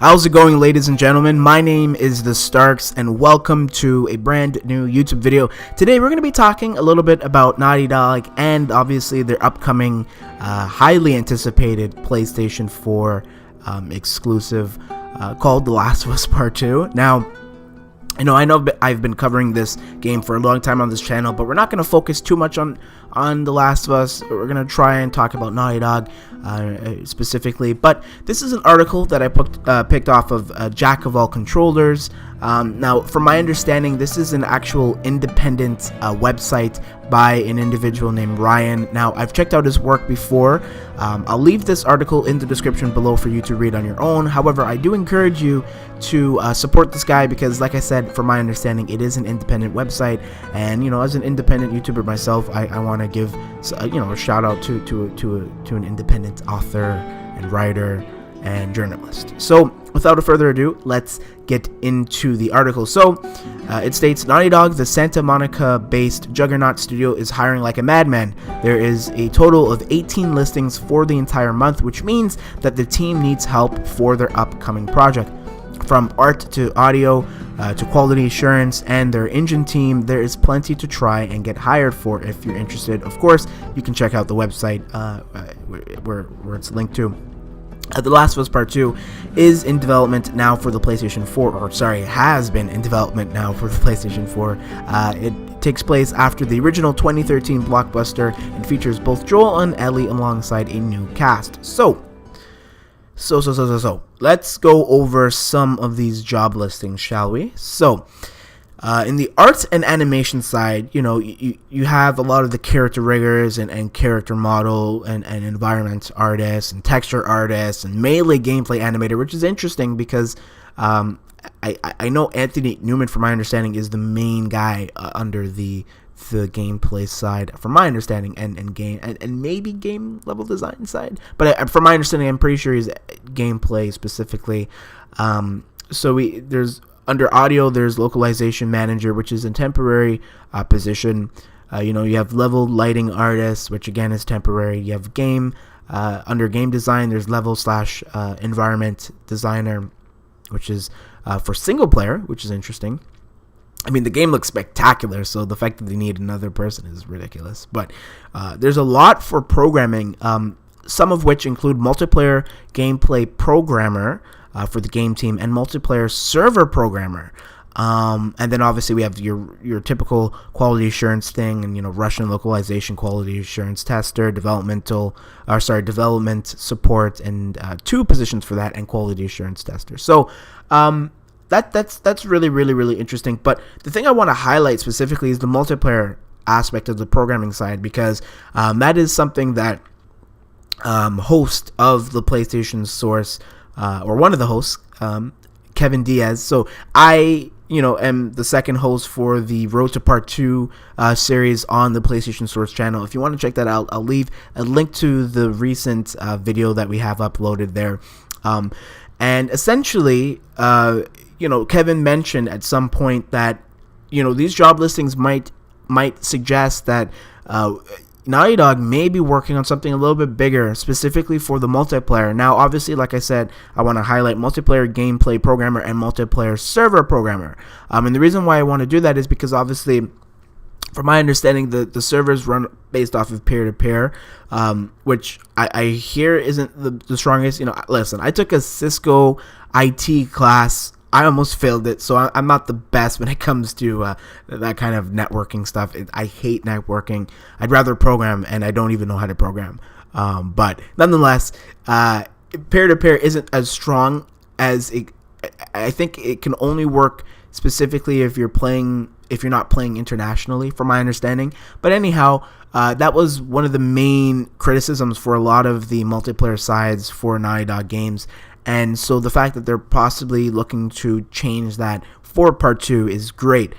How's it going, ladies and gentlemen? My name is TheStarkz, and welcome to a brand new YouTube video. Today, we're going to be talking a little bit about Naughty Dog and obviously their upcoming, highly anticipated PlayStation 4 exclusive called The Last of Us Part 2. Now, I know I've been covering this game for a long time on this channel, but we're not going to focus too much on The Last of Us. We're going to try and talk about Naughty Dog specifically. But this is an article that I picked off of Jack of All Controllers. Now, from my understanding, this is an actual independent website by an individual named Ryan. Now, I've checked out his work before. I'll leave this article in the description below for you to read on your own. However, I do encourage you to support this guy because, like I said, from my understanding, it is an independent website. And, as an independent YouTuber myself, I want to give, a shout out to an independent author and writer and journalist. So, without further ado, let's get into the article. So, it states, Naughty Dog, the Santa Monica-based Juggernaut studio, is hiring like a madman. There is a total of 18 listings for the entire month, which means that the team needs help for their upcoming project. From art to audio to quality assurance and their engine team, there is plenty to try and get hired for. If you're interested, of course, you can check out the website where it's linked to. The Last of Us Part 2 is in development now for the PlayStation 4, has been in development now for the PlayStation 4. It takes place after the original 2013 blockbuster and features both Joel and Ellie alongside a new cast. So, let's go over some of these job listings, shall we? So, in the art and animation side, you have a lot of the character riggers and character model and environment artists and texture artists and melee gameplay animator, which is interesting because I know Anthony Newman, from my understanding, is the main guy under the gameplay side, from my understanding, and maybe game level design side. But from my understanding, I'm pretty sure he's gameplay specifically. Under audio, there's localization manager, which is a temporary position. You have level lighting artist, which again is temporary. You have under game design, there's level/environment designer, which is for single player, which is interesting. I mean, the game looks spectacular, so the fact that they need another person is ridiculous. But there's a lot for programming, some of which include multiplayer gameplay programmer for the game team and multiplayer server programmer. And then obviously we have your typical quality assurance thing and, Russian localization quality assurance tester, development support, and 2 positions for that, and quality assurance tester. So, that's really, really, really interesting. But the thing I want to highlight specifically is the multiplayer aspect of the programming side, because that is something that host of the PlayStation Source, or one of the hosts, Kevin Diaz. So I, am the second host for the Road to Part 2 series on the PlayStation Source channel. If you want to check that out, I'll leave a link to the recent video that we have uploaded there. And essentially, Kevin mentioned at some point that, these job listings might suggest that Naughty Dog may be working on something a little bit bigger, specifically for the multiplayer. Now, obviously, like I said, I want to highlight multiplayer gameplay programmer and multiplayer server programmer. And the reason why I want to do that is because, obviously, from my understanding, the servers run based off of peer-to-peer, which I hear isn't the strongest. Listen, I took a Cisco IT class. I almost failed it, so I'm not the best when it comes to that kind of networking stuff. I hate networking. I'd rather program, and I don't even know how to program. But nonetheless, peer-to-peer isn't as strong as it. I think it can only work specifically if you're not playing internationally, from my understanding. But anyhow, that was one of the main criticisms for a lot of the multiplayer sides for Naughty Dog games. And so the fact that they're possibly looking to change that for Part 2 is great.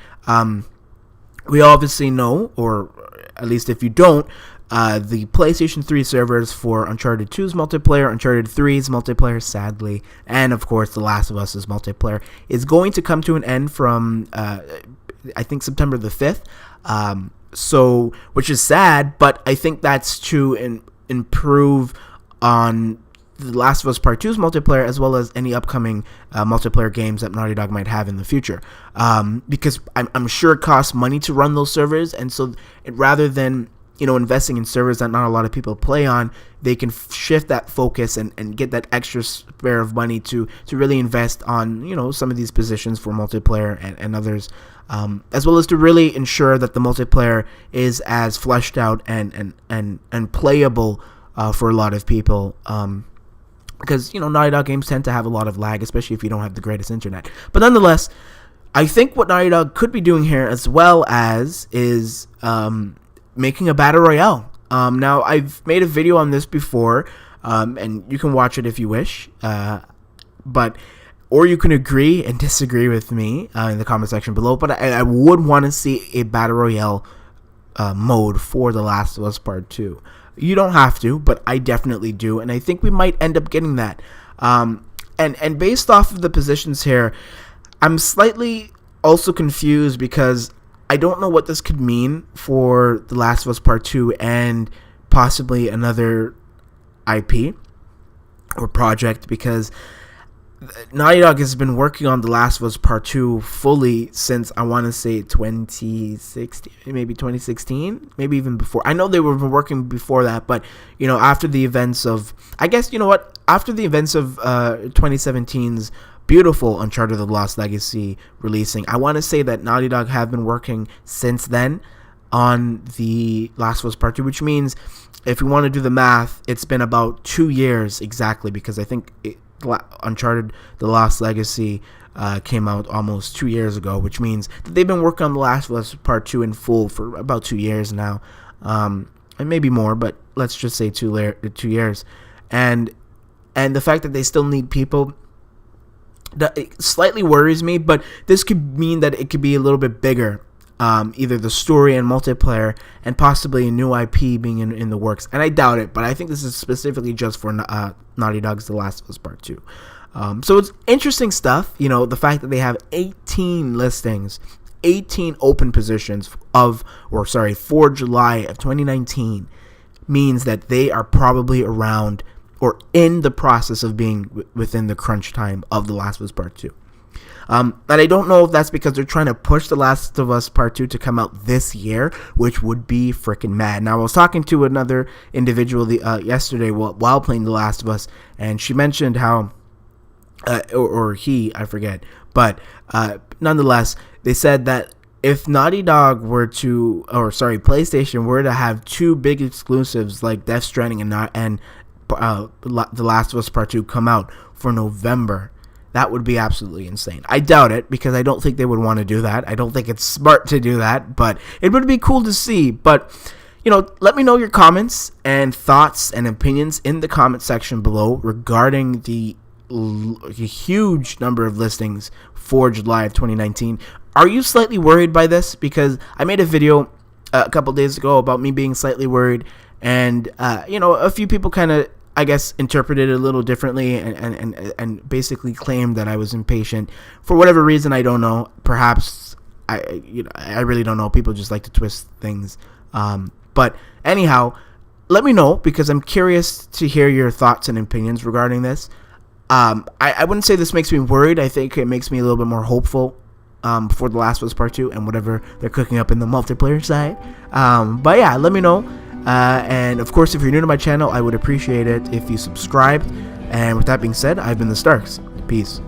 We obviously know, or at least if you don't, the PlayStation 3 servers for Uncharted 2's multiplayer, Uncharted 3's multiplayer, sadly, and of course The Last of Us's multiplayer is going to come to an end from, I think, September the 5th. So, which is sad, but I think that's to improve on The Last of Us Part 2's multiplayer, as well as any upcoming multiplayer games that Naughty Dog might have in the future. Because I'm sure it costs money to run those servers, and so rather than investing in servers that not a lot of people play on, they can shift that focus and get that extra spare of money to really invest on some of these positions for multiplayer and others, as well as to really ensure that the multiplayer is as fleshed out and playable for a lot of people. Because Naughty Dog games tend to have a lot of lag, especially if you don't have the greatest internet. But nonetheless, I think what Naughty Dog could be doing here as well is making a battle royale. Now, I've made a video on this before, and you can watch it if you wish, or you can agree and disagree with me in the comment section below, but I would want to see a battle royale mode for The Last of Us Part 2. You don't have to, but I definitely do, and I think we might end up getting that. And based off of the positions here, I'm slightly also confused because I don't know what this could mean for The Last of Us Part 2 and possibly another IP or project, because Naughty Dog has been working on The Last of Us Part 2 fully since, I want to say, 2016, maybe 2016, maybe even before. I know they were working before that, but, after the events of, after the events of 2017's beautiful Uncharted The Lost Legacy releasing, I want to say that Naughty Dog have been working since then on The Last of Us Part 2, which means, if you want to do the math, it's been about 2 years exactly, because I think Uncharted The Lost Legacy came out almost 2 years ago, which means that they've been working on The Last of Us Part 2 in full for about 2 years now, and maybe more, but let's just say 2 years. And the fact that they still need people, that it slightly worries me, but this could mean that it could be a little bit bigger, either the story and multiplayer, and possibly a new IP being in the works. And I doubt it, but I think this is specifically just for Naughty Dog's The Last of Us Part 2. So it's interesting stuff. The fact that they have 18 listings, 18 open positions for July of 2019 means that they are probably around or in the process of being within the crunch time of The Last of Us Part 2. And I don't know if that's because they're trying to push The Last of Us Part 2 to come out this year, which would be freaking mad. Now, I was talking to another individual yesterday while playing The Last of Us, and she mentioned how, or he, I forget, but nonetheless, they said that if Naughty Dog PlayStation were to have two big exclusives like Death Stranding and The Last of Us Part 2 come out for November, that would be absolutely insane. I doubt it, because I don't think they would want to do that. I don't think it's smart to do that, but it would be cool to see. But, let me know your comments and thoughts and opinions in the comment section below regarding the huge number of listings for July of 2019. Are you slightly worried by this? Because I made a video a couple days ago about me being slightly worried, and, a few people kind of, I guess, interpreted it a little differently and basically claimed that I was impatient for whatever reason. I don't know. Perhaps I really don't know. People just like to twist things. But anyhow, let me know, because I'm curious to hear your thoughts and opinions regarding this. I wouldn't say this makes me worried. I think it makes me a little bit more hopeful for The Last of Us Part 2 and whatever they're cooking up in the multiplayer side. But yeah, let me know. And of course, if you're new to my channel, I would appreciate it if you subscribed. And with that being said, I've been TheStarkz. Peace.